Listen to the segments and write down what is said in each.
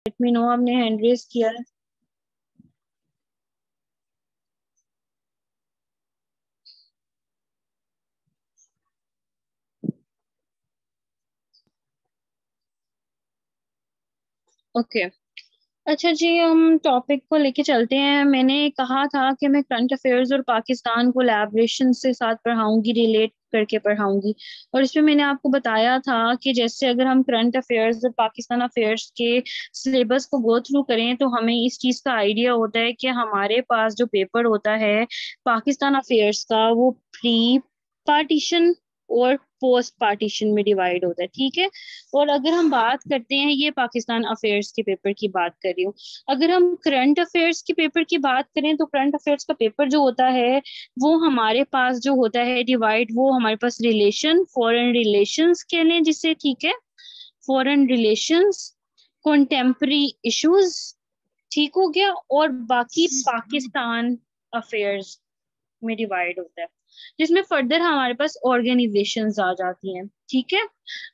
Late me no आपने hand raise किया है। ओके अच्छा जी, हम टॉपिक को लेके चलते हैं। मैंने कहा था कि मैं करंट अफेयर्स और पाकिस्तान कोलैबोरेशन से साथ पढ़ाऊंगी, रिलेट करके पढ़ाऊंगी। और इसमें मैंने आपको बताया था कि जैसे अगर हम करंट अफेयर्स और पाकिस्तान अफेयर्स के सिलेबस को गो थ्रू करें तो हमें इस चीज़ का आइडिया होता है कि हमारे पास जो पेपर होता है पाकिस्तान अफेयर्स का वो प्री पार्टीशन और पोस्ट पार्टीशन में डिवाइड होता है, ठीक है। और अगर हम बात करते हैं, ये पाकिस्तान अफेयर्स के पेपर की बात कर रही हूँ। अगर हम करंट अफेयर्स के पेपर की बात करें तो करंट अफेयर्स का पेपर जो होता है वो हमारे पास जो होता है डिवाइड, वो हमारे पास रिलेशन, फॉरेन रिलेशंस कह लें जिसे, ठीक है। फॉरेन रिलेशंस, कॉन्टेम्पररी इश्यूज, ठीक हो गया। और बाकी पाकिस्तान अफेयर्स में डिवाइड होता है, जिसमें फर्दर हमारे पास ऑर्गेनाइजेशंस आ जाती हैं, ठीक है।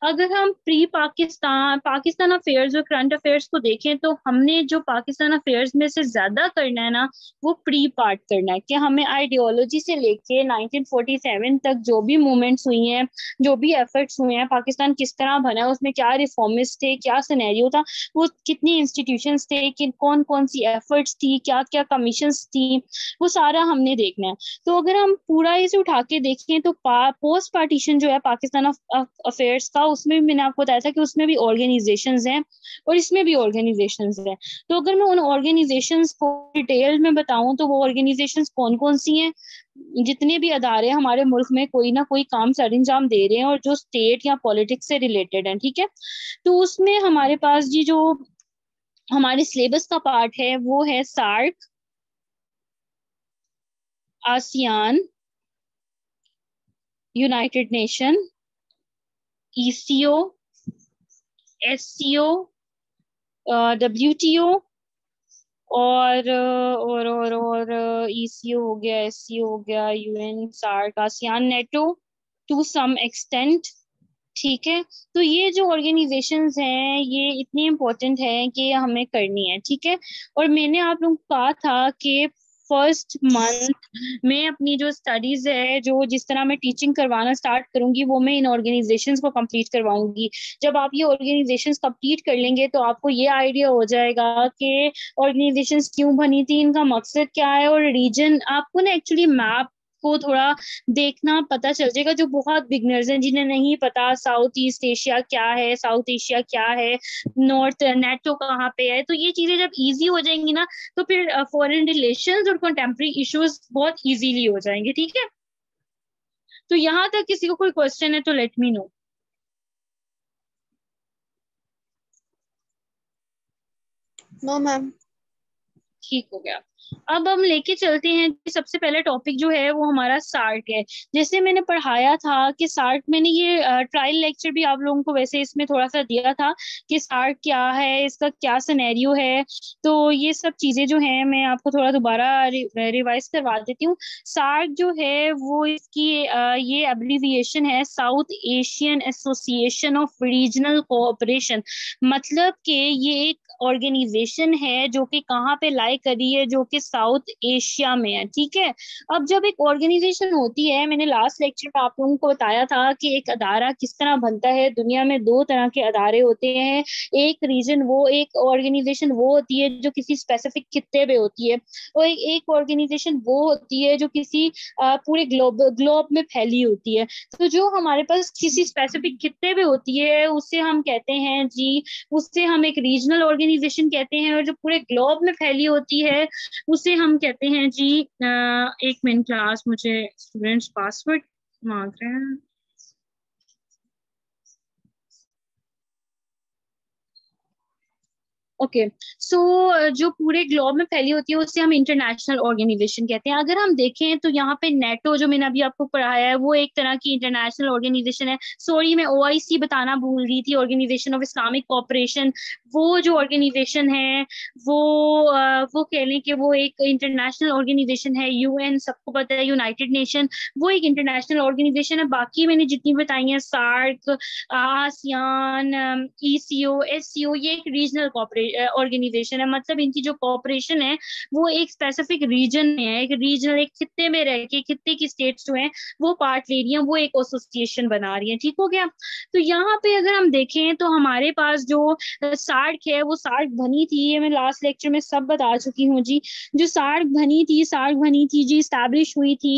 अगर हम प्री पाकिस्तान पाकिस्तान अफेयर्स और करंट अफेयर्स को देखें तो हमने जो पाकिस्तान अफेयर्स में से ज्यादा करना है ना, वो प्री पार्ट करना है कि हमें आइडियोलॉजी से लेके 1947 तक जो भी मूवमेंट्स हुई हैं, जो भी एफर्ट्स हुए हैं, पाकिस्तान किस तरह बना, उसमें क्या रिफॉर्मिस्ट थे, क्या सिनेरियो था, वो कितनी इंस्टीट्यूशंस थे, कि कौन कौन सी एफर्ट्स थी, क्या क्या कमीशंस थी, वो सारा हमने देखना है। तो अगर हम पूरा इसे उठा के देखें तो पोस्ट पार्टीशन जो है पाकिस्तान अफेयर्स का, उसमें भी मैंने आपको बताया था कि उसमें भी ऑर्गेनाइजेशंस हैं और इसमें भी ऑर्गेनाइजेशंस हैं। तो अगर मैं उन ऑर्गेनाइजेशंस को डिटेल में बताऊं तो वो ऑर्गेनाइजेशंस कौन कौन सी हैं, जितने भी अदारे हमारे मुल्क में कोई ना कोई काम सर अंजाम दे रहे हैं और जो स्टेट या पॉलिटिक्स से रिलेटेड हैं, ठीक है। तो उसमें हमारे पास जी जो हमारे सिलेबस का पार्ट है वो है SAARC, ASEAN, United Nation, ECO, SCO, WTO, और ईसीओ हो गया, एससीओ हो गया, UN, SAARC, ASEAN, NATO to some extent, ठीक है। तो ये जो ऑर्गेनाइजेशंस हैं ये इतनी इम्पोर्टेंट है कि हमें करनी है, ठीक है। और मैंने आप लोगों को कहा था कि फर्स्ट मंथ में अपनी जो स्टडीज है, जो जिस तरह मैं टीचिंग करवाना स्टार्ट करूंगी वो मैं इन ऑर्गेनाइजेशंस को कंप्लीट करवाऊंगी। जब आप ये ऑर्गेनाइजेशंस कंप्लीट कर लेंगे तो आपको ये आइडिया हो जाएगा कि ऑर्गेनाइजेशंस क्यों बनी थी, इनका मकसद क्या है, और रीजन आपको ना एक्चुअली मैप को थोड़ा देखना पता चल जाएगा। जो बहुत बिगनर्स हैं जिन्हें नहीं पता साउथ ईस्ट एशिया क्या है, साउथ एशिया क्या है, नॉर्थ नेटो कहाँ पे है, तो ये चीजें जब इजी हो जाएंगी ना तो फिर फॉरेन रिलेशंस और कंटेम्प्रेरी इश्यूज बहुत इजीली हो जाएंगे, ठीक है। तो यहाँ तक किसी को कोई क्वेश्चन है तो let me know. No ma'am. ठीक हो गया। अब हम लेके चलते हैं कि सबसे पहले टॉपिक जो है वो हमारा सार्क है। जैसे मैंने पढ़ाया था कि सार्क, मैंने ये ट्रायल लेक्चर भी आप लोगों को वैसे इसमें थोड़ा सा दिया था कि सार्क क्या है, इसका क्या सिनेरियो है। तो ये सब चीजें जो हैं मैं आपको थोड़ा दोबारा रिवाइज करवा देती हूँ। सार्क जो है वो इसकी ये एब्रिविएशन है, south Asian association of regional cooperation. मतलब कि ये एक ऑर्गेनाइजेशन है जो कि कहाँ पे लाई करी है, जो कि साउथ एशिया में है, ठीक है। अब जब एक ऑर्गेनाइजेशन होती है, मैंने लास्ट लेक्चर में आप लोगों को बताया था कि एक अदारा किस तरह बनता है। दुनिया में दो तरह के अदारे होते हैं। एक रीजन, वो एक ऑर्गेनाइजेशन वो होती है जो किसी स्पेसिफिक खित्ते पे होती है, और एक ऑर्गेनाइजेशन वो होती है जो किसी पूरे ग्लोब में फैली होती है। तो जो हमारे पास किसी स्पेसिफिक खित्ते पे होती है उसे हम कहते हैं जी, उससे हम एक रीजनल ऑर्गेनाइजेशन कहते हैं। और जो पूरे ग्लोब में फैली होती है उसे हम कहते हैं जी, एक मिनट क्लास, मुझे स्टूडेंट्स पासवर्ड मांग रहे हैं। ओके सो जो पूरे ग्लोब में फैली होती है उससे हम इंटरनेशनल ऑर्गेनाइजेशन कहते हैं। अगर हम देखें तो यहाँ पे नेटो जो मैंने अभी आपको पढ़ाया है वो एक तरह की इंटरनेशनल ऑर्गेनाइजेशन है। सॉरी, मैं ओआईसी बताना भूल रही थी, ऑर्गेनाइजेशन ऑफ इस्लामिक कोऑपरेशन। वो जो ऑर्गेनाइजेशन है वो वो कह लें कि वो एक इंटरनेशनल ऑर्गेनाइजेशन है। यूएन सबको पता है, यूनाइटेड नेशन वो एक इंटरनेशनल ऑर्गेनाइजेशन है। बाकी मैंने जितनी बताई हैं, सार्क, आसियान, ईसीओ, एससीओ, ये एक रीजनल ऑर्गेनाइजेशन है, मतलब इनकी जो कॉपरेशन है वो एक स्पेसिफिक रीजन में है, एक रीजनल एक खित्ते में रह के खित्ते की स्टेट्स जो हैं वो पार्ट ले रही हैं, वो एक एसोसिएशन बना रही है। ठीक हो गया। तो यहाँ पे अगर हम देखें तो हमारे पास जो सार्क है वो सार्क बनी थी, ये मैं लास्ट लेक्चर में सब बता चुकी हूँ जी। जो सार्क बनी थी जी, स्टैब्लिश हुई थी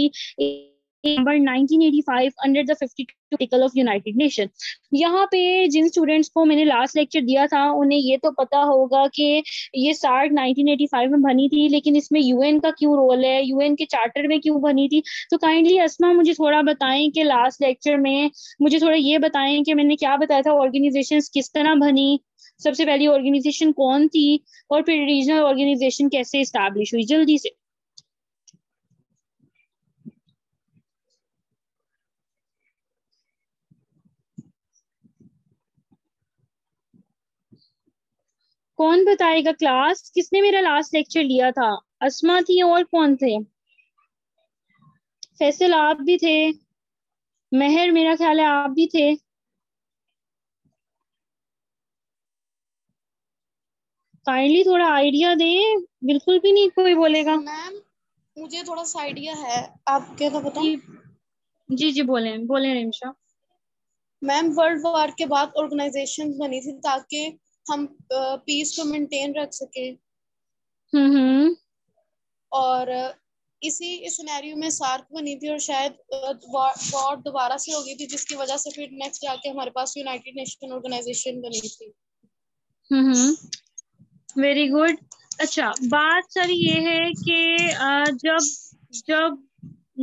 number 1985 under the 52 article of United nation. यहाँ पे जिन स्टूडेंट्स को मैंने लास्ट लेक्चर दिया था उन्हें ये तो पता होगा कि ये सार्क 1985 में बनी थी, लेकिन इसमें यूएन का क्यों रोल है, यूएन के चार्टर में क्यों बनी थी। तो काइंडली अस्मा मुझे थोड़ा बताएं कि लास्ट लेक्चर में मुझे थोड़ा ये बताएं कि मैंने क्या बताया था, ऑर्गेनाइजेशंस किस तरह बनी, सबसे पहली ऑर्गेनाइजेशन कौन थी, और फिर रीजनल ऑर्गेनाइजेशन कैसे इस्टेब्लिश हुई, जल्दी से। कौन बताएगा क्लास, किसने मेरा लास्ट लेक्चर लिया था? अस्मा थी और कौन थे? फैसल आप भी थे, मेहर मेरा ख्याल है आप भी थे। काइंडली थोड़ा आइडिया दें, बिल्कुल भी नहीं कोई बोलेगा। मैम मुझे थोड़ा सा आइडिया है, आपके तो बताओ। जी जी जी, बोले बोले रिमशा। मैम वर्ल्ड वॉर के बाद ऑर्गेनाइजेशन बनी थी ताकि हम पीस को मेंटेन रख सके, हम्म। और इसी सिनेरियो में सार्क बनी थी, और शायद वॉर दोबारा से हो गई थी जिसकी वजह से फिर नेक्स्ट जाके हमारे पास यूनाइटेड नेशन ऑर्गेनाइजेशन बनी थी। Very good. अच्छा, बात सर ये है कि जब जब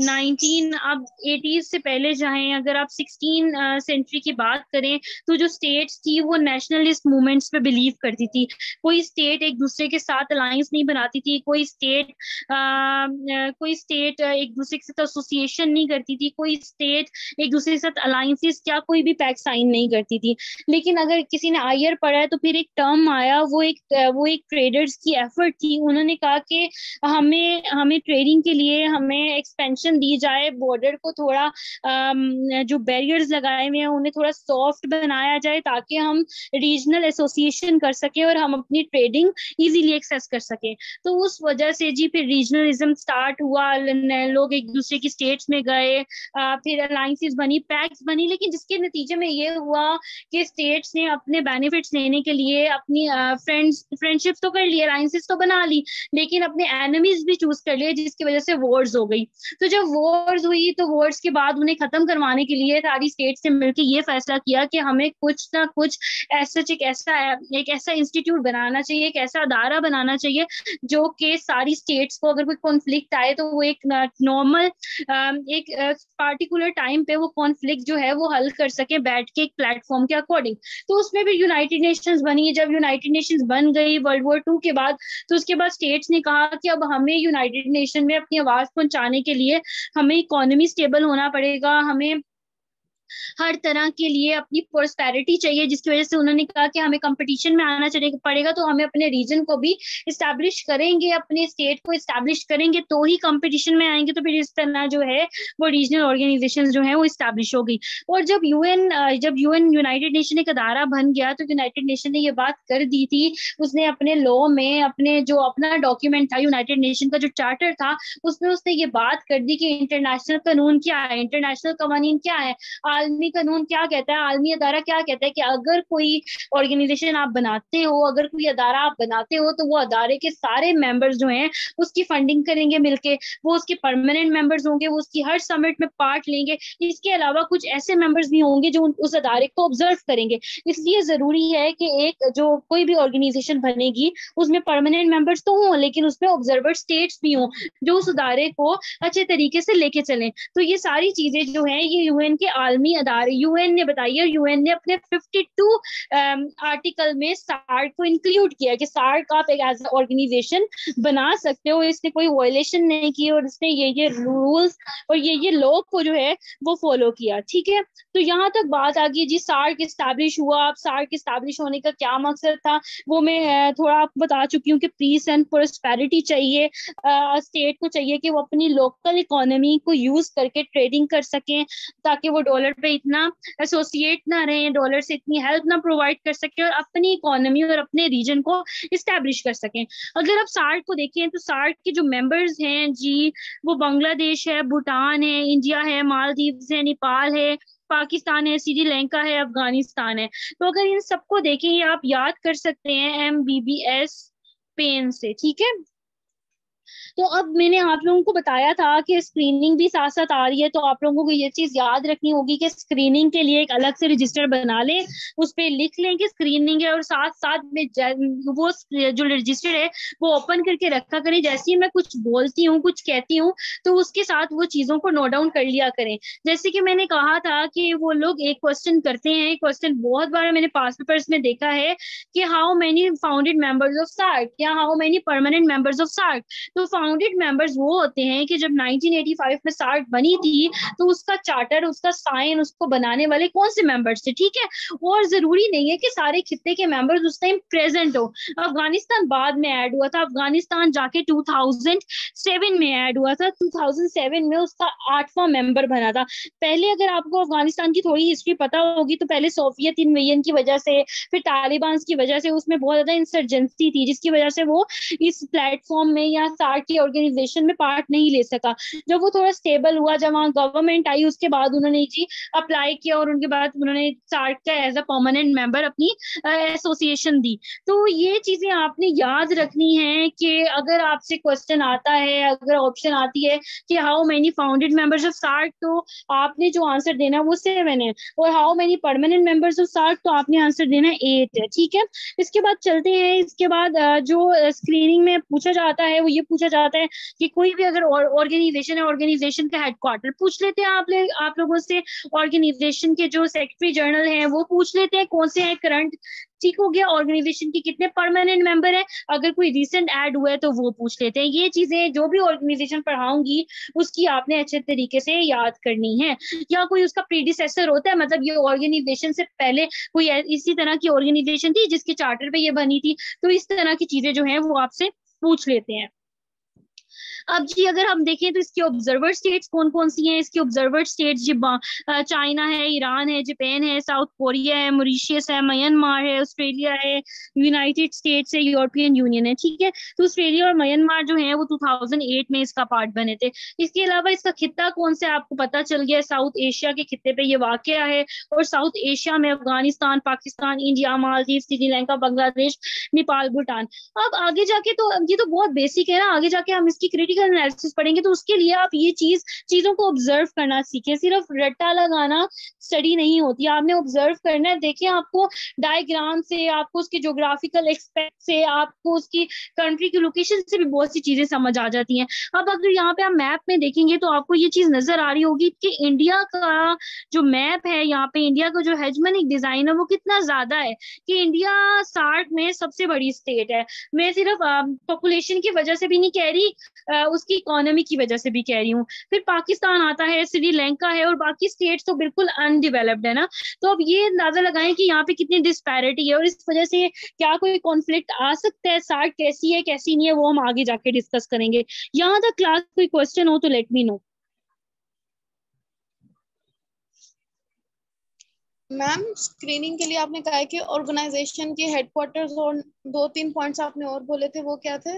19 अब 80s से पहले जाएं, अगर आप 16 सेंचुरी की बात करें तो जो स्टेट्स थी वो नेशनलिस्ट मूवमेंट्स पे बिलीव करती थी। कोई स्टेट एक दूसरे के साथ अलायंस नहीं बनाती थी, कोई स्टेट एक दूसरे के साथ एसोसिएशन नहीं करती थी, कोई स्टेट एक दूसरे के साथ अलायंसेस क्या कोई भी पैक्ट साइन नहीं करती थी। लेकिन अगर किसी ने आयर पढ़ा है तो फिर एक टर्म आया, वो एक ट्रेडर्स की एफर्ट थी। उन्होंने कहा कि हमें हमें ट्रेडिंग के लिए हमें एक्सपेंशन दी जाए, बॉर्डर को थोड़ा जो बैरियर्स लगाए हुए हैं उन्हें थोड़ा सॉफ्ट बनाया जाए ताकि हम रीजनल एसोसिएशन कर सके और हम अपनी ट्रेडिंग इजीली एक्सेस कर सके। तो उस वजह से जी फिर रीजनलिज्म स्टार्ट हुआ, लोग एक दूसरे की स्टेट्स में गए, फिर अलायंसेस बनी, पैक्ट्स बनी, लेकिन जिसके नतीजे में ये हुआ कि स्टेट्स ने अपने बेनिफिट्स लेने के लिए अपनी फ्रेंडशिप तो कर ली, अलायंसेस तो बना ली, लेकिन अपने एनिमीज भी चूज कर लिए, जिसकी वजह से वॉर्स हो गई। तो जब वॉर्स हुई तो वॉर्स के बाद उन्हें खत्म करवाने के लिए सारी स्टेट्स ने मिलकर ये फैसला किया कि हमें कुछ ना कुछ एक ऐसा इंस्टीट्यूट बनाना चाहिए, एक ऐसा अदारा बनाना चाहिए जो कि सारी स्टेट्स को अगर कोई कॉन्फ्लिक्ट आए तो वो एक नॉर्मल एक पार्टिकुलर टाइम पे वो कॉन्फ्लिक्ट जो है वो हल कर सके बैठ के एक प्लेटफॉर्म के अकॉर्डिंग। तो उसमें भी यूनाइटेड नेशंस बनी। जब यूनाइटेड नेशंस बन गई वर्ल्ड वॉर 2 के बाद, तो उसके बाद स्टेट्स ने कहा कि अब हमें यूनाइटेड नेशन में अपनी आवाज पहुंचाने के लिए हमें इकोनॉमी स्टेबल होना पड़ेगा, हमें हर तरह के लिए अपनी प्रोस्पेरिटी चाहिए, जिसकी वजह से उन्होंने कहा कि हमें कंपटीशन में आना पड़ेगा, तो हमें अपने रीजन को भी इस्टेब्लिश करेंगे, अपने स्टेट को इस्टेब्लिश करेंगे तो ही कंपटीशन में आएंगे। तो फिर इस तरह जो है वो रीजनल ऑर्गेनाइजेशन जो है वो इस्टेब्लिश हो गई। और जब यूएन यूनाइटेड नेशन एक अदारा बन गया तो यूनाइटेड नेशन ने ये बात कर दी थी, उसने अपने लॉ में अपना डॉक्यूमेंट था यूनाइटेड नेशन का जो चार्टर था उसमें उसने ये बात कर दी कि इंटरनेशनल कानून क्या है, इंटरनेशनल कवानीन क्या है, आलमी कानून क्या कहता है, आलमी अदारा क्या कहता है कि अगर कोई ऑर्गेनाइजेशन आप बनाते हो, अगर कोई अदारा आप बनाते हो तो वो अदारे के सारे मेंबर्स जो हैं उसकी फंडिंग करेंगे मिलके, वो उसके परमानेंट मेंबर्स होंगे, वो उसकी हर समिट में पार्ट लेंगे। इसके अलावा कुछ ऐसे मेंबर्स भी होंगे जो उस अदारे को ऑब्जर्व करेंगे। इसलिए जरूरी है कि एक जो कोई भी ऑर्गेनाइजेशन बनेगी उसमें परमानेंट मेंबर्स तो हों, लेकिन उसमें ऑब्जर्वर स्टेट्स भी हों जो उस अदारे को अच्छे तरीके से लेके चलें। तो ये सारी चीजें जो हैं ये यूएन के आलमी अदारे यूएन ने बताई है। यूएन ने अपने 52 आर्टिकल में सार्क को इंक्लूड किया कि सार्क आप एक एज ऑर्गेनाइजेशन बना सकते हो, इसने कोई वायलेशन नहीं की और इसने ये रूल्स और ये लॉ को जो है वो फॉलो किया। ठीक है, तो यहाँ तक बात आ गई जी। सार्क इस्टेब्लिश हुआ। अब सार्क इस्टेब्लिश होने का क्या मकसद था वो मैं थोड़ा आपको बता चुकी हूँ कि पीस एंड प्रोस्पेरिटी चाहिए स्टेट को, चाहिए कि वो अपनी लोकल इकोनॉमी को यूज करके ट्रेडिंग कर सकें ताकि वो डॉलर पे इतना एसोसिएट ना रहे, डॉलर से इतनी हेल्प ना प्रोवाइड कर सके और अपनी इकोनॉमी और अपने रीजन को इस्टेब्लिश कर सकें। अगर आप सार्क को देखें तो सार्क के जो मेंबर्स हैं जी, वो बांग्लादेश है, भूटान है, इंडिया है, मालदीव्स है, नेपाल है, पाकिस्तान है, श्रीलंका है, अफगानिस्तान है। तो अगर इन सबको देखें, ये आप याद कर सकते हैं MBBS पेन से, ठीक है। तो अब मैंने आप लोगों को बताया था कि स्क्रीनिंग भी साथ साथ आ रही है, तो आप लोगों को ये चीज याद रखनी होगी कि स्क्रीनिंग के लिए एक अलग से रजिस्टर बना लें, उस पर लिख लें कि स्क्रीनिंग है, और साथ साथ में वो जो रजिस्टर है वो ओपन करके रखा करें। जैसे ही मैं कुछ बोलती हूँ, कुछ कहती हूँ, तो उसके साथ वो चीजों को नोट डाउन कर लिया करें। जैसे कि मैंने कहा था कि वो लोग एक क्वेश्चन करते हैं, क्वेश्चन बहुत बार मैंने पास पेपर्स में देखा है कि how many founded members of SAARC या how many permanent members of SAARC. तो फाउंडेड मेंबर्स वो होते हैं कि जब 1985 में सार्क बनी थी तो उसका चार्टर, उसका साइन, उसको बनाने वाले कौन से मेंबर्स थे, ठीक है। और जरूरी नहीं है कि सारे खित्ते के मेंबर्स उस टाइम प्रेजेंट हो। अफगानिस्तान बाद में ऐड हुआ था, अफगानिस्तान जाके 2007 में ऐड हुआ था, 2007 में उसका 8वां मेंबर बना था। पहले अगर आपको अफगानिस्तान की थोड़ी हिस्ट्री पता होगी तो पहले सोवियत इन्वेजन की वजह से, फिर तालिबान की वजह से उसमें बहुत ज्यादा इंसर्जेंसी थी, जिसकी वजह से वो इस प्लेटफॉर्म में या सार्क की ऑर्गेनाइजेशन में पार्ट नहीं ले सका। जब वो थोड़ा स्टेबल हुआ, जब वहाँ गवर्नमेंट आई, उसके बाद उन्होंने जी अप्लाई किया और उनके बाद उन्होंने सार्क का एज अ परमानेंट मेंबर अपनी एसोसिएशन दी। तो ये चीजें आपने याद रखनी है कि अगर आपसे क्वेश्चन आता है, अगर ऑप्शन आती है कि how many founded members of SAARC, तो आपने जो आंसर देना है वो 7 है, और how many permanent members of SAARC तो आपने आंसर देना 8 है, ठीक है। इसके बाद चलते हैं, इसके बाद जो स्क्रीनिंग में पूछा जाता है वो ये पूछा जाता है कि कोई भी अगर ऑर्गेनाइजेशन है, ऑर्गेनाइजेशन का हेडक्वार्टर पूछ लेते हैं आप लोगों से, ऑर्गेनाइजेशन के जो सेक्रेटरी जनरल हैं वो पूछ लेते हैं कौन से हैं करंट, ठीक हो गया। ऑर्गेनाइजेशन के कितने परमानेंट मेंबर है, अगर कोई रिसेंट ऐड हुआ है तो वो पूछ लेते हैं। ये चीजें जो भी ऑर्गेनाइजेशन पढ़ाऊंगी उसकी आपने अच्छे तरीके से याद करनी है। या कोई उसका प्रीडिसेसर होता है, मतलब ये ऑर्गेनाइजेशन से पहले कोई इसी तरह की ऑर्गेनाइजेशन थी जिसके चार्टर पे ये बनी थी, तो इस तरह की चीजें जो है वो आपसे पूछ लेते हैं। अब जी अगर हम देखें तो इसकी ऑब्जर्वर स्टेट्स कौन कौन सी हैं, इसकी ऑब्जर्वर स्टेट्स जी चाइना है, ईरान है, जापान है, साउथ कोरिया है, मॉरिशस है, म्यांमार है, ऑस्ट्रेलिया है, यूनाइटेड स्टेट्स है, यूरोपियन यूनियन है, ठीक है। तो ऑस्ट्रेलिया और म्यांमार जो है वो 2008 में इसका पार्ट बने थे। इसके अलावा इसका खित्ता कौन सा आपको पता चल गया, साउथ एशिया के खित्ते पे ये वाकया है, और साउथ एशिया में अफगानिस्तान, पाकिस्तान, इंडिया, मालदीव, श्रीलंका, बांग्लादेश, नेपाल, भूटान। अब आगे जाके तो ये तो बहुत बेसिक है ना, आगे जाके हम इसकी क्रिटिकल एनालिसिस पढ़ेंगे, तो उसके लिए आप ये चीजों को ऑब्जर्व करना सीखें। सिर्फ रट्टा लगाना स्टडी नहीं होती, आपने ऑब्जर्व करना है। देखिए आपको डायग्राम से, आपको उसके ज्योग्राफिकल एक्सपेक्ट से, आपको उसकी कंट्री की लोकेशन से भी बहुत सी चीजें समझ आ जाती हैं। अब अगर यहाँ पे आप मैप में देखेंगे तो आपको ये चीज नजर आ रही होगी कि इंडिया का जो मैप है, यहाँ पे इंडिया का जो हेजमनिक डिजाइन है वो कितना ज्यादा है, कि इंडिया सार्क में सबसे बड़ी स्टेट है। मैं सिर्फ पॉपुलेशन की वजह से भी नहीं कह रही, उसकी इकोनॉमी की वजह से भी कह रही हूँ। फिर पाकिस्तान आता है, श्रीलंका है, और बाकी स्टेट्स तो बिल्कुल अनडेवलप्ड है ना। तो अब ये अंदाजा लगाएं कि यहाँ पे कितनी डिस्पैरिटी है, और इस वजह से क्या कोई कॉन्फ्लिक्ट आ सकता है, सार्क कैसी है कैसी नहीं है वो हम आगे जाके डिस्कस करेंगे। यहाँ तक क्लास कोई क्वेश्चन हो तो let me no. Ma'am screening के लिए आपने कहा है कि ऑर्गेनाइजेशन के हेडक्वार्टर्स, और 2-3 पॉइंट्स आपने और बोले थे, वो क्या थे?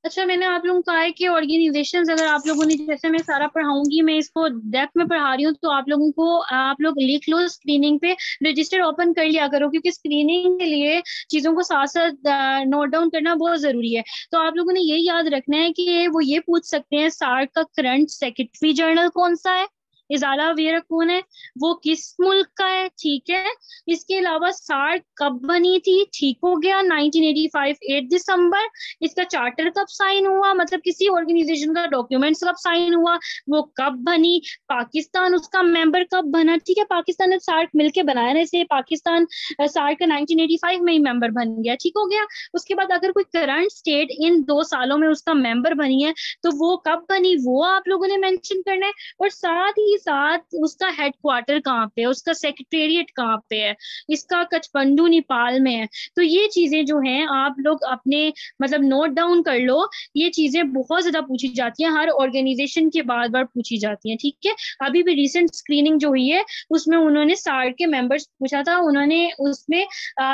अच्छा, मैंने आप लोगों को कहा है कि ऑर्गेनाइजेशंस अगर आप लोगों ने, जैसे मैं सारा पढ़ाऊंगी, मैं इसको डेप्थ में पढ़ा रही हूँ, तो आप लोगों को आप लोग लिख लो स्क्रीनिंग पे, रजिस्टर ओपन कर लिया करो, क्योंकि स्क्रीनिंग के लिए चीजों को साथ साथ नोट डाउन करना बहुत जरूरी है। तो आप लोगों ने ये याद रखना है कि वो ये पूछ सकते हैं सार्क का करंट सेक्रेटरी जनरल कौन सा है, इजाला वेरा कौन है, वो किस मुल्क का है, ठीक है। इसके अलावा सार्क कब बनी थी, ठीक हो गया, 1985 8 दिसंबर। इसका चार्टर कब साइन हुआ, मतलब किसी ऑर्गेनाइजेशन का डॉक्यूमेंट्स कब साइन हुआ, वो कब बनी, पाकिस्तान उसका मेंबर कब बना, ठीक है। पाकिस्तान ने सार्क मिलके बनाया ना, इसलिए पाकिस्तान सार्क का 1985 में ही मेंबर बन गया, ठीक हो गया। उसके बाद अगर कोई करंट स्टेट इन 2 सालों में उसका मेंबर बनी है तो वो कब बनी वो आप लोगों ने मेंशन करना है, और साथ ही ही साथ उसका हेडक्वार्टर कहाँ पे है, उसका सेक्रेटेरिएट कहाँ पे है, इसका कठमांडू नेपाल में है। तो ये चीजें जो हैं आप लोग अपने मतलब नोट डाउन कर लो। ये चीजें बहुत ज्यादा पूछी जाती हैं, हर ऑर्गेनाइजेशन के बार बार पूछी जाती हैं, ठीक है। अभी भी रिसेंट स्क्रीनिंग जो हुई है उसमें उन्होंने सार्क के मेंबर्स पूछा था, उन्होंने उसमें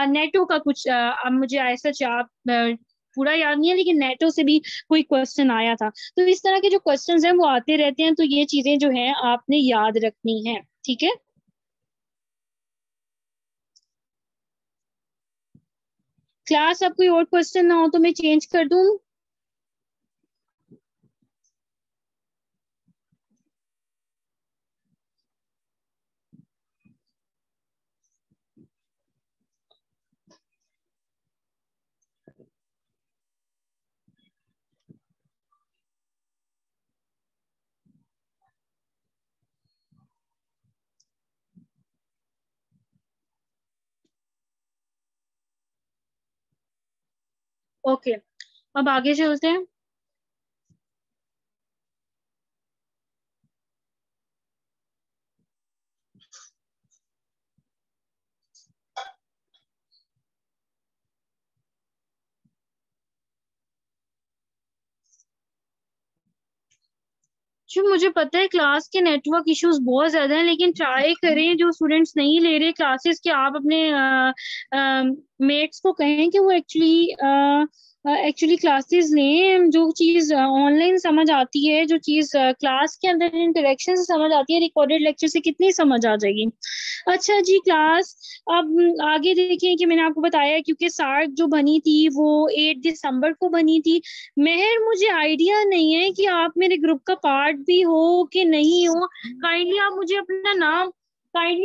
नेटो का कुछ अब मुझे ऐसा आप पूरा याद नहीं है, लेकिन नेटो से भी कोई क्वेश्चन आया था। तो इस तरह के जो क्वेश्चंस हैं वो आते रहते हैं, तो ये चीजें जो हैं आपने याद रखनी है, ठीक है। क्लास अब कोई और क्वेश्चन ना हो तो मैं चेंज कर दूं। ओके, अब आगे चलते हैं। जो मुझे पता है क्लास के नेटवर्क इश्यूज बहुत ज्यादा हैं, लेकिन ट्राई करें जो स्टूडेंट्स नहीं ले रहे क्लासेस के, आप अपने मेट्स को कहें कि वो एक्चुअली क्लासेस लें। जो चीज ऑनलाइन समझ आती है, जो चीज क्लास के अंदर इंटरेक्शन से समझ आती है, रिकॉर्डेड लेक्चर से कितनी समझ आ जाएगी। अच्छा जी क्लास, अब आगे देखिए कि मैंने आपको बताया क्योंकि सार्क जो बनी थी वो 8 दिसंबर को बनी थी। मेहर, मुझे आइडिया नहीं है कि आप मेरे ग्रुप का पार्ट भी हो कि नहीं हो। काइंडली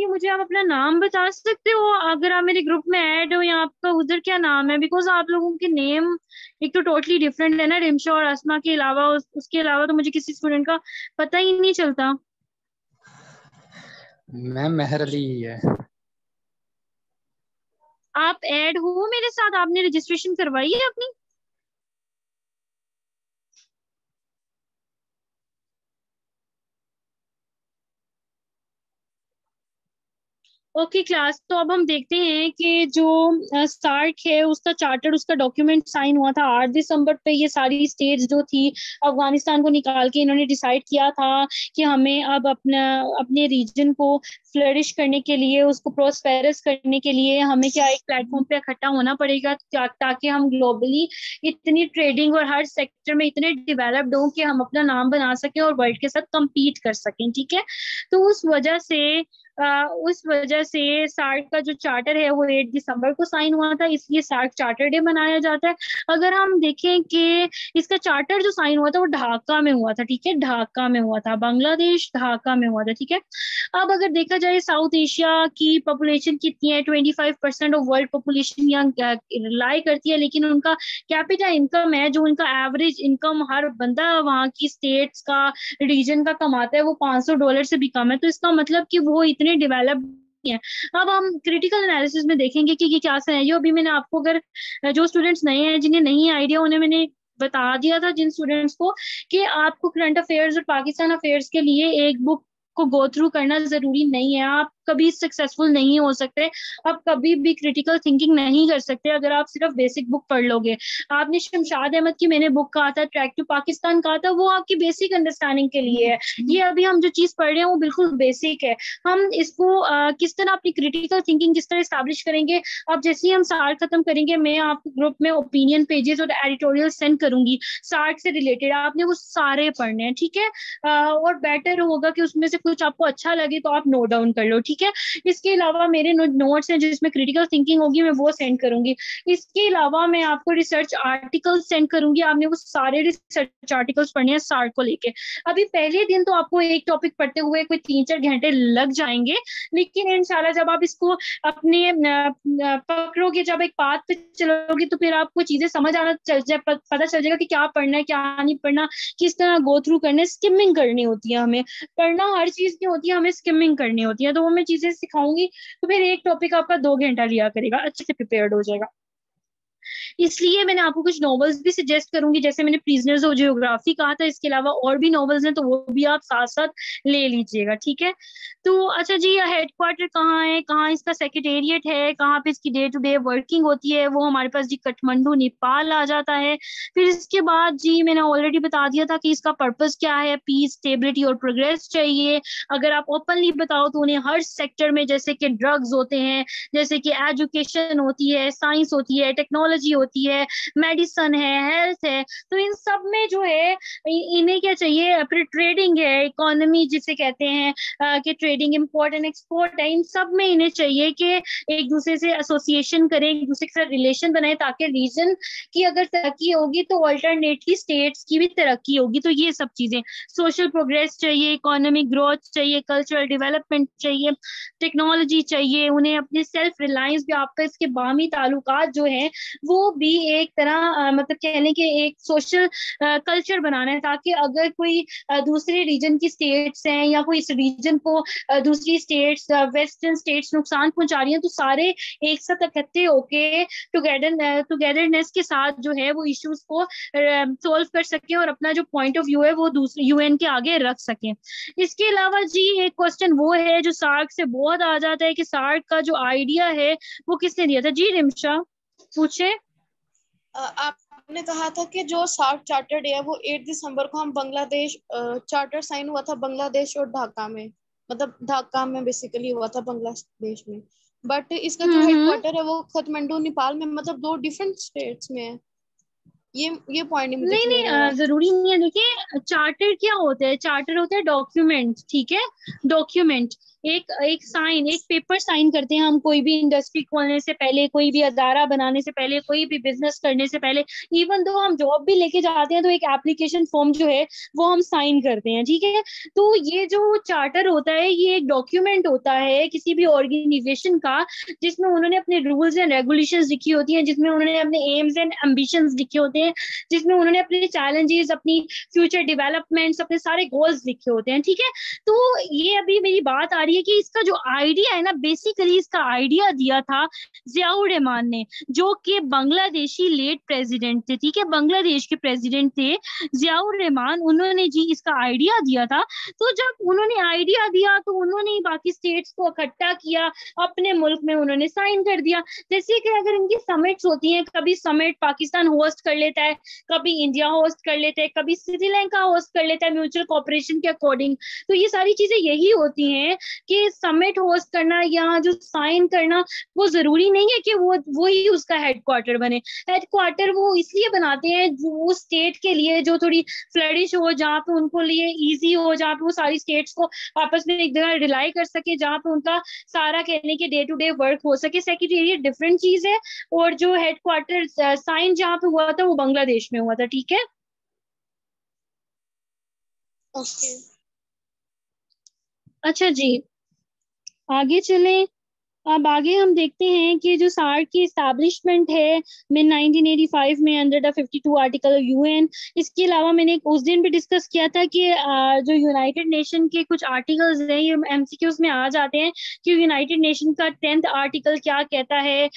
मुझे आप अपना नाम बता सकते हो अगर आप मेरे ग्रुप में ऐड हो, या आपका उधर क्या नाम है, बिकॉज आप लोगों के नेम एक तो टोटली डिफरेंट है ना, रिमशा और असमा के अलावा। उसके अलावा तो मुझे किसी स्टूडेंट का पता ही नहीं चलता। मैम मेहर अली है। आप ऐड हो मेरे साथ, आपने रजिस्ट्रेशन करवाई है अपनी? ओके क्लास, तो अब हम देखते हैं कि जो स्टार्ट है उसका चार्टर, उसका डॉक्यूमेंट साइन हुआ था 8 दिसंबर पे। ये सारी स्टेट्स जो थी अफगानिस्तान को निकाल के इन्होंने डिसाइड किया था कि हमें अब अपने रीजन को फ्लरिश करने के लिए, उसको प्रोस्पेरस करने के लिए हमें क्या एक प्लेटफॉर्म पे इकट्ठा होना पड़ेगा, ताकि हम ग्लोबली इतनी ट्रेडिंग और हर सेक्टर में इतने डिवेलप्ड हों कि हम अपना नाम बना सकें और वर्ल्ड के साथ compete कर सकें, ठीक है। तो उस वजह से सार्क का जो चार्टर है वो 8 दिसंबर को साइन हुआ था, इसलिए सार्क चार्टर डे मनाया जाता है। अगर हम देखें कि इसका चार्टर जो साइन हुआ था वो ढाका में हुआ था, ठीक है, ढाका में हुआ था, बांग्लादेश ढाका में हुआ था, ठीक है। अब अगर देखा जाए साउथ एशिया की पॉपुलेशन कितनी है, 25% ऑफ वर्ल्ड पॉपुलेशन यहाँ रिलाई करती है, लेकिन उनका कैपिटा इनकम है, जो उनका एवरेज इनकम हर बंदा वहाँ की स्टेट्स का, रीजन का कमाता है, वो $500 से भी कम है। तो इसका मतलब कि वो इतने डेवलप्ड है। अब हम क्रिटिकल एनालिसिस में देखेंगे कि ये क्या सिनेरियो। अभी मैंने आपको, अगर जो स्टूडेंट्स नए हैं जिन्हें नहीं आइडिया, उन्हें मैंने बता दिया था जिन स्टूडेंट्स को कि आपको करंट अफेयर्स और पाकिस्तान अफेयर्स के लिए एक बुक को गो थ्रू करना जरूरी नहीं है। आप कभी सक्सेसफुल नहीं हो सकते, आप कभी भी क्रिटिकल थिंकिंग नहीं कर सकते अगर आप सिर्फ बेसिक बुक पढ़ लोगे। आपने शमशाद अहमद की मैंने बुक कहा था, ट्रैक टू पाकिस्तान कहा था, वो आपकी बेसिक अंडरस्टैंडिंग के लिए है। ये अभी हम जो चीज पढ़ रहे हैं वो बिल्कुल बेसिक है। हम इसको किस तरह अपनी क्रिटिकल थिंकिंग किस तरह स्टैब्लिश करेंगे, अब जैसे ही हम साल खत्म करेंगे मैं आपको ग्रुप में ओपिनियन पेजेस और एडिटोरियल सेंड करूंगी सार्क से रिलेटेड, आपने वो सारे पढ़ने हैं, ठीक है। और बेटर होगा कि उसमें से कुछ आपको अच्छा लगे तो आप नोट डाउन कर लो, ठीक है। इसके अलावा मेरे नोट्स हैं जिसमें क्रिटिकल थिंकिंग होगी, मैं वो सेंड करूंगी। इसके अलावा मैं आपको रिसर्च आर्टिकल्स सेंड करूंगी, आपने वो सारे रिसर्च आर्टिकल्स पढ़ने हैं सार्क को लेके। अभी पहले दिन तो आपको एक टॉपिक पढ़ते हुए कोई 3-4 घंटे लग जाएंगे, लेकिन इंशाल्लाह जब आप इसको अपने पकड़ोगे, जब एक पाथ पे चलोगे, तो फिर आपको चीजें समझ आना पता चल जाएगा कि क्या पढ़ना है क्या नहीं पढ़ना, किस तरह गो थ्रू करना है। स्किमिंग करनी होती है हमें, पढ़ना हर चीज की होती है, हमें स्किमिंग करनी होती है। तो वो मैं चीजें सिखाऊंगी, तो फिर एक टॉपिक आपका 2 घंटा लिया करेगा, अच्छे से प्रिपेयर्ड हो जाएगा। इसलिए मैंने आपको कुछ नॉवेल्स भी सजेस्ट करूंगी, जैसे मैंने प्रिजनर्स ऑफ जियोग्राफी कहा था, इसके अलावा और भी नॉवेल्स हैं, तो वो भी आप साथ साथ ले लीजिएगा, ठीक है। तो अच्छा जी, हेडक्वार्टर कहाँ है, कहाँ इसका सेक्रेटेरिएट है, कहाँ पे इसकी डे टू डे वर्किंग होती है, वो हमारे पास जी काठमांडू नेपाल आ जाता है। फिर इसके बाद जी मैंने ऑलरेडी बता दिया था कि इसका पर्पस क्या है, पीस, स्टेबिलिटी और प्रोग्रेस चाहिए। अगर आप ओपनली बताओ तो उन्हें हर सेक्टर में, जैसे कि ड्रग्स होते हैं, जैसे कि एजुकेशन होती है, साइंस होती है, टेक्नोलॉजी होती है, मेडिसन है, हेल्थ है, तो इन सब में जो है इन्हें क्या चाहिए, फिर ट्रेडिंग है, इकोनॉमी जिसे कहते हैं कि ट्रेडिंग, इंपोर्ट एंड एक्सपोर्ट है, इन सब में इन्हें चाहिए कि एक दूसरे से एसोसिएशन करें, एक दूसरे के साथ रिलेशन बनाए, ताकि रीजन की अगर तरक्की होगी तो अल्टरनेटली स्टेट्स की भी तरक्की होगी। तो ये सब चीजें, सोशल प्रोग्रेस चाहिए, इकोनॉमिक ग्रोथ चाहिए, कल्चरल डेवलपमेंट चाहिए, टेक्नोलॉजी चाहिए, उन्हें अपने सेल्फ रिलायंस भी, आपस के बामी ताल्लुकात जो है वो भी एक तरह मतलब कहने के एक सोशल कल्चर बनाना है, ताकि अगर कोई दूसरे रीजन की स्टेट्स हैं या कोई इस रीजन को दूसरी स्टेट्स, वेस्टर्न स्टेट्स नुकसान पहुंचा रही हैं, तो सारे एक साथ इकट्ठे होके टुगेदरनेस के साथ जो है वो इश्यूज को सोल्व कर सके और अपना जो पॉइंट ऑफ व्यू है वो दूसरे यूएन के आगे रख सके। इसके अलावा जी एक क्वेश्चन वो है जो सार्क से बहुत आ जाता है कि सार्क का जो आइडिया है वो किसने दिया था। जी रिमशा पूछे। आपने कहा था कि जो सार्क चार्टर डे है वो 8 दिसंबर को हम बांग्लादेश, चार्टर साइन हुआ था बांग्लादेश और ढाका में, मतलब ढाका में बेसिकली हुआ था बांग्लादेश में, बट इसका जो हेडक्वार्टर है वो काठमांडू नेपाल में, मतलब 2 डिफरेंट स्टेट्स में है। ये पॉइंट मुझे नहीं क्लियर नहीं, जरूरी नहीं है। देखिए चार्टर क्या होता है, चार्टर होता है डॉक्यूमेंट, ठीक है, डॉक्यूमेंट, एक एक साइन, एक पेपर साइन करते हैं हम कोई भी इंडस्ट्री खोलने से पहले, कोई भी अदारा बनाने से पहले, कोई भी बिजनेस करने से पहले, इवन दो हम जॉब भी लेके जाते हैं तो एक एप्लीकेशन फॉर्म जो है वो हम साइन करते हैं, ठीक है। तो ये जो चार्टर होता है ये एक डॉक्यूमेंट होता है किसी भी ऑर्गेनाइजेशन का, जिसमें उन्होंने अपने रूल्स एंड रेगुलेशंस लिखी होती हैं, जिसमें उन्होंने अपने एम्स एंड एम्बिशंस लिखे होते हैं, जिसमें उन्होंने अपने चैलेंजेस, अपनी फ्यूचर डेवलपमेंट्स, अपने सारे गोल्स लिखे होते हैं, ठीक है। तो ये अभी मेरी बात आ रही है कि इसका जो आइडिया है ना, बेसिकली इसका आइडिया दिया था जियाउर रहमान ने, जो कि बांग्लादेशी लेट प्रेसिडेंट थे, ठीक है, बांग्लादेश के प्रेसिडेंट थे जियाउर रहमान, उन्होंने जी इसका आइडिया दिया था। तो जब उन्होंने आइडिया दिया तो उन्होंने बाकी स्टेट्स को इकट्ठा किया, अपने मुल्क में उन्होंने साइन कर दिया। जैसे कि अगर इनकी समिट्स होती हैं, कभी समिट पाकिस्तान होस्ट कर लेता है, कभी इंडिया होस्ट कर लेते हैं, कभी श्रीलंका होस्ट कर लेता है म्यूचुअल कोऑपरेशन के अकॉर्डिंग। तो ये सारी चीजें यही होती हैं कि समिट होस्ट करना या जो साइन करना, वो जरूरी नहीं है कि वो ही उसका हेडक्वार्टर बने। हेडक्वार्टर वो इसलिए बनाते हैं जो उस स्टेट के लिए जो थोड़ी फ्लरिश हो, जहाँ पे उनको लिए इजी हो, जहाँ पे वो सारी स्टेट्स को आपस में एक जगह रिलाई कर सके, जहाँ पे उनका सारा कहने के डे टू डे वर्क हो सके। सेक्रेटेरिएट डिफरेंट चीज है, और जो हेडक्वार्टर साइन जहाँ पे हुआ था वो बांग्लादेश में हुआ था, ठीक है। ओके। अच्छा जी, आगे चलें। अब आगे हम देखते हैं कि जो सार्क की एस्टैब्लिशमेंट है में 1985 में अंडर द 52 आर्टिकल यूएन। इसके अलावा मैंने उस दिन भी डिस्कस किया था कि जो यूनाइटेड नेशन के कुछ आर्टिकल्स हैं ये एमसीक्यूज में आ जाते हैं कि यूनाइटेड नेशन का 10th आर्टिकल क्या कहता है,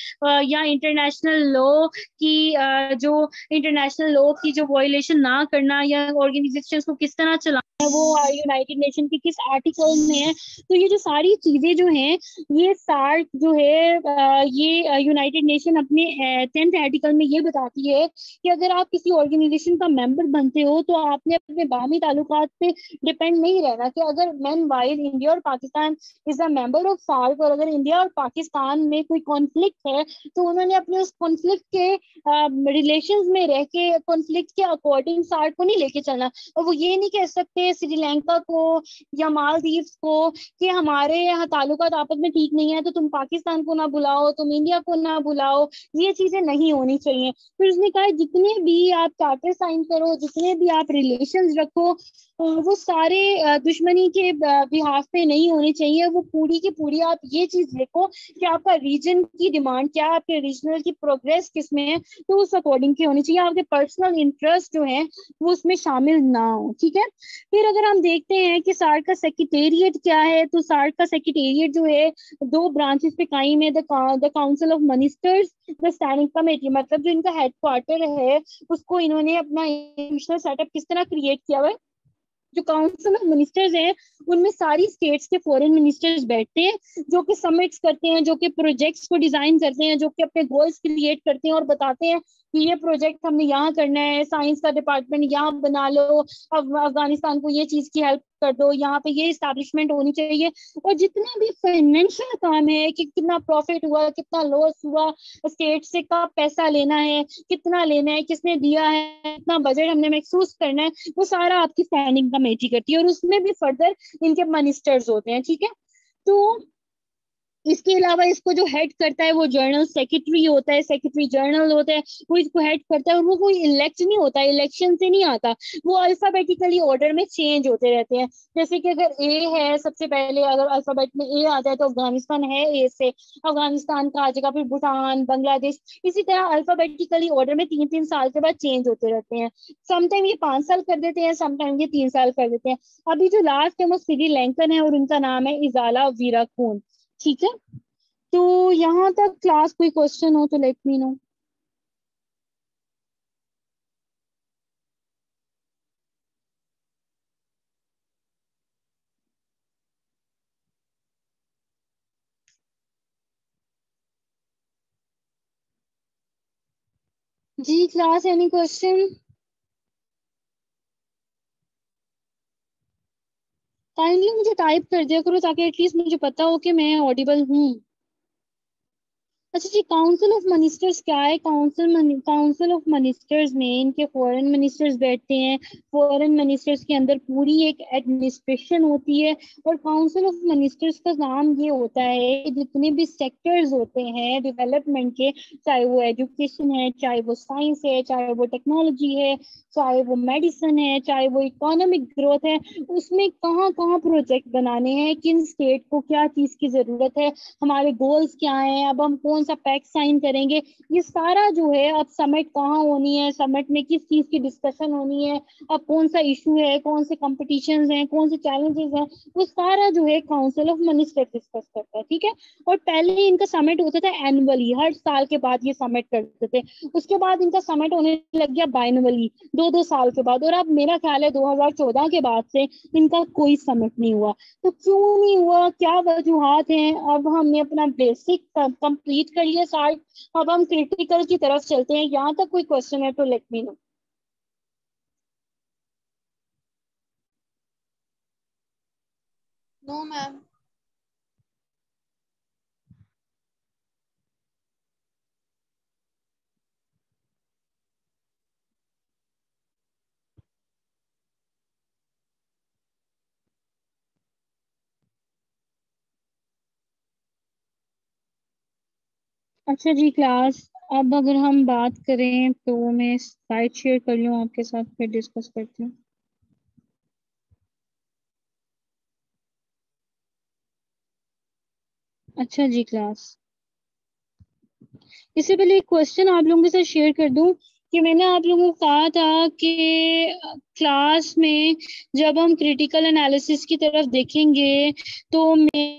या इंटरनेशनल लॉ की जो इंटरनेशनल लॉ की जो वायलेशन ना करना या ऑर्गेनाइजेशन को किस तरह चलाना है, वो यूनाइटेड नेशन के किस आर्टिकल में है। तो ये जो सारी चीजें जो हैं, ये सार्क जो है ये यूनाइटेड नेशन अपने 10th आर्टिकल में ये बताती है कि अगर आप किसी ऑर्गेनाइजेशन का मेंबर बनते हो तो आपने अपने बाहमी ताल्लुकात पे डिपेंड नहीं रहना, कि अगर मैन वाइल इंडिया और Pakistan is a member of SAARC, और अगर इंडिया और पाकिस्तान में कोई कॉन्फ्लिक्ट है तो उन्होंने अपने उस कॉन्फ्लिक्ट के रिलेशंस में रह के कॉन्फ्लिक्ट के अकॉर्डिंग सार्क को नहीं लेके चलना। और वो ये नहीं कह सकते श्रीलंका को या मालदीव को कि हमारे यहाँ ताल्लुकात आपस में ठीक नहीं है तो तुम पाकिस्तान को ना बुलाओ, तुम इंडिया को ना बुलाओ, ये चीजें नहीं होनी चाहिए। फिर उसने कहा जितने भी आप चार्टर साइन करो, जितने भी आप रिलेशंस रखो, वो सारे दुश्मनी के बिहाफ पे नहीं होने चाहिए। वो पूरी की पूरी आप ये चीज देखो कि आपका रीजन की डिमांड क्या है, आपके रीजनल की प्रोग्रेस किसमें है, तो उस अकॉर्डिंग की होनी चाहिए। आपके पर्सनल इंटरेस्ट जो है वो उसमें शामिल ना हो, ठीक है। फिर अगर हम देखते हैं कि सार्क का सेक्रेटेरिएट क्या है, तो सार्क का सेक्रेटेरिएट जो है 2 ब्रांच ब्रांचेस पे कायम है the council of ministers, the standing committee, मतलब जो इनका हेडक्वार्टर है उसको इन्होंने अपना इंस्टीट्यूशनल सेटअप किस तरह क्रिएट किया हुआ है। जो काउंसिल ऑफ मिनिस्टर्स हैं उनमें सारी स्टेट्स के फॉरेन मिनिस्टर्स बैठते हैं, जो कि समिट्स करते हैं, जो कि प्रोजेक्ट्स को डिजाइन करते हैं, जो कि अपने गोल्स क्रिएट करते हैं और बताते हैं कि ये प्रोजेक्ट हमने यहाँ करना है, साइंस का डिपार्टमेंट यहाँ बना लो, अब अफगानिस्तान को ये चीज की हेल्प कर दो, यहाँ पे ये इस्टेब्लिशमेंट होनी चाहिए। और जितना भी फाइनेंशियल काम है कि कितना प्रॉफिट हुआ, कितना लॉस हुआ, स्टेट से कब पैसा लेना है, कितना लेना है, किसने दिया है, कितना बजट हमने महसूस करना है, वो सारा आपकी स्टैंडिंग कमेटी करती है। और उसमें भी फर्दर इनके मिनिस्टर्स होते हैं, ठीक है। तो इसके अलावा इसको जो हेड करता है वो जनरल सेक्रेटरी होता है, सेक्रेटरी जनरल होता है, वो इसको हेड करता है। और वो कोई इलेक्ट नहीं होता, इलेक्शन से नहीं आता, वो अल्फाबेटिकली ऑर्डर में चेंज होते रहते हैं। जैसे कि अगर ए है सबसे पहले, अगर अल्फाबेट में ए आता है तो अफगानिस्तान है ए से, अफगानिस्तान का आ जाएगा, फिर भूटान, बांग्लादेश, इसी तरह अल्फाबेटिकली ऑर्डर में 3-3 साल के बाद चेंज होते रहते हैं। समटाइम ये 5 साल कर देते हैं, समटाइम ये 3 साल कर देते हैं। अभी जो लास्ट है वो श्रीलंकन है और उनका नाम है इजाला वीराकून, ठीक है। तो यहाँ तक क्लास कोई क्वेश्चन हो तो लेट मी नो। जी क्लास, एनी क्वेश्चन? काइंडली मुझे टाइप कर दिया करो ताकि एटलीस्ट मुझे पता हो कि मैं ऑडिबल हूँ। अच्छा जी, काउंसिल ऑफ मिनिस्टर्स क्या है? काउंसिल ऑफ मिनिस्टर्स में इनके फॉरेन मिनिस्टर्स बैठते हैं। फॉरेन मिनिस्टर्स के अंदर पूरी एक एडमिनिस्ट्रेशन होती है। और काउंसिल ऑफ मिनिस्टर्स का काम ये होता है कि जितने भी सेक्टर्स होते हैं डेवलपमेंट के, चाहे वो एजुकेशन है, चाहे वो साइंस है, चाहे वो टेक्नोलॉजी है, चाहे वो मेडिसिन है, चाहे वो इकोनॉमिक ग्रोथ है, उसमें कहाँ कहाँ प्रोजेक्ट बनाने हैं, किन स्टेट को क्या चीज की जरूरत है, हमारे गोल्स क्या हैं, अब हम कौन सा पैक्ट साइन करेंगे, ये सारा जो है, अब समिट कहाँ होनी है, समिट में किस चीज की डिस्कशन होनी है, अब कौन सा इशू है, कौन से कॉम्पिटिशन्स हैं, कौन से चैलेंजेस हैं, वो सारा जो है काउंसिल ऑफ मिनिस्टर डिस्कस करता है, ठीक है। और पहले इनका समिट होता था एनुअली, हर साल के बाद ये समिट करते थे। उसके बाद इनका समिट होने लग गया बाइनवली, 2-2 साल के बाद। और अब मेरा ख्याल है 2014 के बाद से इनका कोई समिट नहीं हुआ। तो क्यों नहीं हुआ, क्या वजूहात हैं? अब हमने अपना बेसिक कंप्लीट कर लिया साइड, अब हम क्रिटिकल की तरफ चलते हैं। यहाँ तक कोई क्वेश्चन है तो let me know. No ma'am. अच्छा जी क्लास, अब अगर हम बात करें तो मैं स्लाइड शेयर कर लूँ आपके साथ, फिर डिस्कस करते हैं। अच्छा जी क्लास, इससे पहले एक क्वेश्चन आप लोगों के साथ शेयर कर दूं कि मैंने आप लोगों को कहा था कि क्लास में जब हम क्रिटिकल एनालिसिस की तरफ देखेंगे तो मैं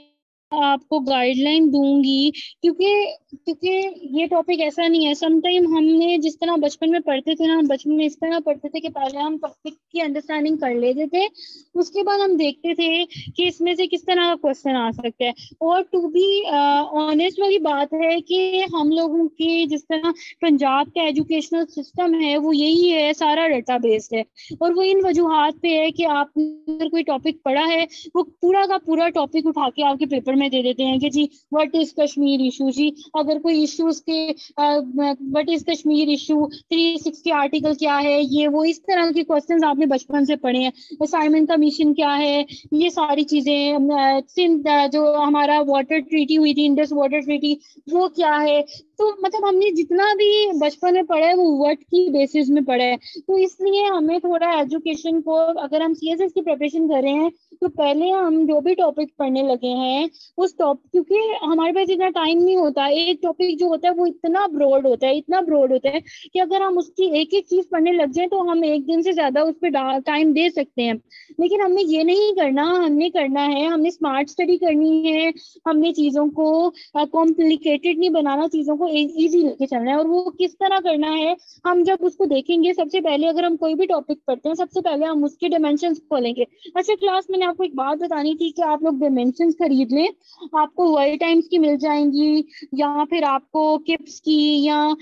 आपको गाइडलाइन दूंगी, क्योंकि क्योंकि ये टॉपिक ऐसा नहीं है। समटाइम हमने जिस तरह बचपन में पढ़ते थे ना, हम बचपन में इस तरह पढ़ते थे कि पहले हम टॉपिक की अंडरस्टैंडिंग कर लेते थे, उसके बाद हम देखते थे कि इसमें से किस तरह का क्वेश्चन आ सकता है। और टू बी ऑनेस्ट वाली बात है कि हम लोगों की जिस तरह पंजाब का एजुकेशनल सिस्टम है वो यही है, सारा डाटा बेस्ड है। और वो इन वजूहात पे है कि आपने अगर कोई टॉपिक पढ़ा है, वो पूरा का पूरा टॉपिक उठा के आपके पेपर में दे देते हैं कि जी व्हाट इज कश्मीर इशू। जी अगर कोई इश्यूज के what is Kashmir issue, 360 article क्या है, ये वो इस तरह के क्वेश्चंस आपने बचपन से पढ़े हैं। साइमन का मिशन क्या है, ये सारी चीजें, सिंध जो हमारा वाटर ट्रीटी हुई थी, इंडस वाटर ट्रीटी, वो क्या है। तो तो मतलब हमने जितना भी बचपन में पढ़ा है वो व्हाट की बेसिस में पढ़ा है। तो इसलिए हमें थोड़ा एजुकेशन को, अगर हम सीएसएस की प्रिपरेशन कर रहे हैं तो पहले हम जो भी टॉपिक पढ़ने लगे हैं उस टॉपिक, क्योंकि हमारे पास इतना टाइम नहीं होता, एक टॉपिक जो होता है वो इतना ब्रॉड होता है, इतना ब्रॉड होता है कि अगर हम उसकी एक एक चीज पढ़ने लग जाए तो हम एक दिन से ज्यादा उस पर टाइम दे सकते हैं। लेकिन हमें ये नहीं करना, हमने करना है, हमने स्मार्ट स्टडी करनी है, हमने चीजों को कॉम्प्लिकेटेड नहीं बनाना, चीजों को इजी लेके चलना है। और वो किस तरह करना है, हम जब उसको देखेंगे, सबसे पहले अगर हम कोई भी टॉपिक पढ़ते हैं सबसे पहले हम उसके डायमेंशंस खोलेंगे। अच्छा क्लास, मैंने आपको एक बात बतानी थी कि आप लोग डायमेंशंस खरीद लें, आपको वर्ल्ड टाइम्स की मिल जाएंगी, या फिर आपको किप्स की, या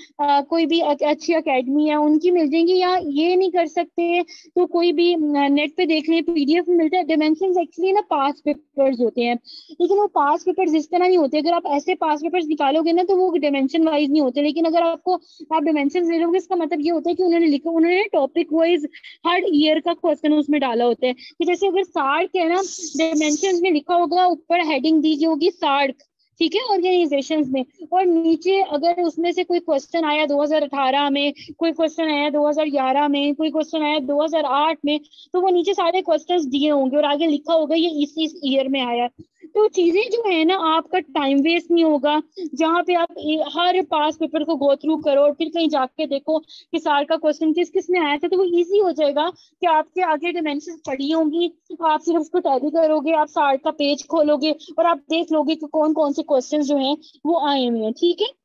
कोई भी अच्छी अकेडमी है उनकी मिल जाएंगी, या ये नहीं कर सकते तो कोई भी नेट पे देख लें, पीडीएफ में मिलता है। डायमेंशंस एक्चुअली ना पास पेपर्स होते हैं, लेकिन वो पास पेपर्स इस तरह नहीं होते। अगर आप ऐसे पास पेपर्स निकालोगे ना तो वो डायमेंशन वाइज नहीं होते, लेकिन अगर आपको आप डायमेंशन ले लोगे इसका मतलब ये होता है कि उन्होंने लिखा, उन्होंने टॉपिक वाइज हर ईयर का क्वेश्चन उसमें डाला होता है। कि जैसे अगर सार्क है ना, डायमेंशन में लिखा होगा, ऊपर हेडिंग दी होगी सार्क, ठीक है, ऑर्गेनाइजेशंस में, और नीचे अगर उसमें से कोई क्वेश्चन आया 2018 में, कोई क्वेश्चन आया 2011 में, कोई क्वेश्चन आया 2008 में, तो वो नीचे सारे क्वेश्चंस दिए होंगे और आगे लिखा होगा ये इस ईयर में आया। तो चीजें जो है ना, आपका टाइम वेस्ट नहीं होगा, जहाँ पे आप हर पास पेपर को गो थ्रू करो और फिर कहीं जाके देखो कि सार का क्वेश्चन किस किस में आया था, तो वो इजी हो जाएगा कि आपके आगे डायमेंशन पड़ी होंगी, आप सिर्फ उसको टैली करोगे, आप सार का पेज खोलोगे और आप देख लोगे कि कौन कौन से क्वेश्चन जो हैं वो आए हुए हैं, ठीक है।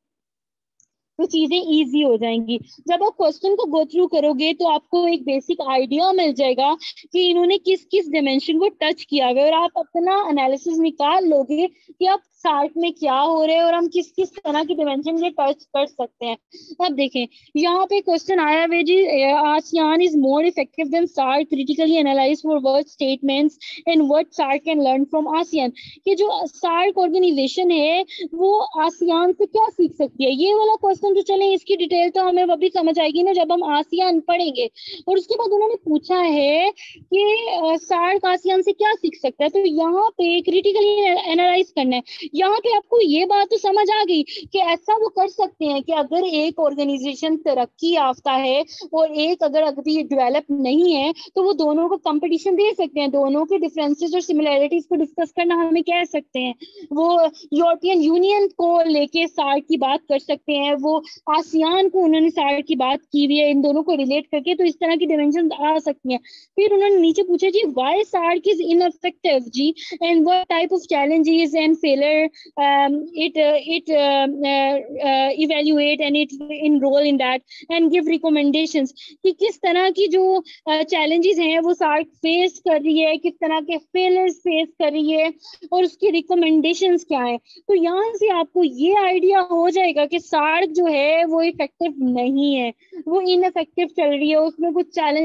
तो चीजें इजी हो जाएंगी। जब आप क्वेश्चन को गो थ्रू करोगे तो आपको एक बेसिक आइडिया मिल जाएगा कि इन्होंने किस किस डायमेंशन को टच किया हुआ है, और आप अपना एनालिसिस निकाल लोगे कि आप चार्ट में क्या हो रहा है और हम किस किस तरह की डायमेंशन से टच कर सकते हैं। अब देखें, यहाँ पे क्वेश्चन आया हुआ जी, ASEAN is more effective than SAARC, critically analyse forward statements and what SAARC can learn from ASEAN. कि जो सार्क ऑर्गेनाइजेशन है वो आसियान से क्या सीख सकती है, ये वाला क्वेश्चन जो चले इसकी डिटेल तो हमें अभी समझ आएगी ना जब हम आसियान पढ़ेंगे। और उसके बाद उन्होंने पूछा है कि सार्क आसियान से क्या सीख सकता है, तो यहाँ पे क्रिटिकली एनालाइज करना है। यहाँ पे आपको ये बात तो समझ आ गई कि ऐसा वो कर सकते हैं कि अगर एक ऑर्गेनाइजेशन तरक्की याफ्ता है और एक अगर अभी डेवलप नहीं है तो वो दोनों को कंपटीशन दे सकते हैं, दोनों के डिफरेंसेस और सिमिलैरिटीज को डिस्कस करना हमें कह सकते हैं। वो यूरोपियन यूनियन को लेके सार्क की बात कर सकते हैं, वो आसियान को उन्होंने सार्क की बात की हुई है, इन दोनों को रिलेट करके, तो इस तरह की डिमेंशन आ सकती हैं। फिर उन्होंने नीचे पूछा जी व्हाई सार्क इज इनएफेक्टिव जी and what type of challenges and failure it evaluate and it enroll in that and give recommendations। कि किस तरह की जो challenges हैं वो सार्क फेस कर रही है, किस तरह के फेलियर्स फेस कर रही है और उसकी रिकमेंडेशंस क्या है। तो यहाँ से आपको ये आइडिया हो जाएगा कि सार्क जो है वो इफेक्टिव नहीं है, वो इनफेक्टिव चल रही है, उसमें कुछ चैलेंज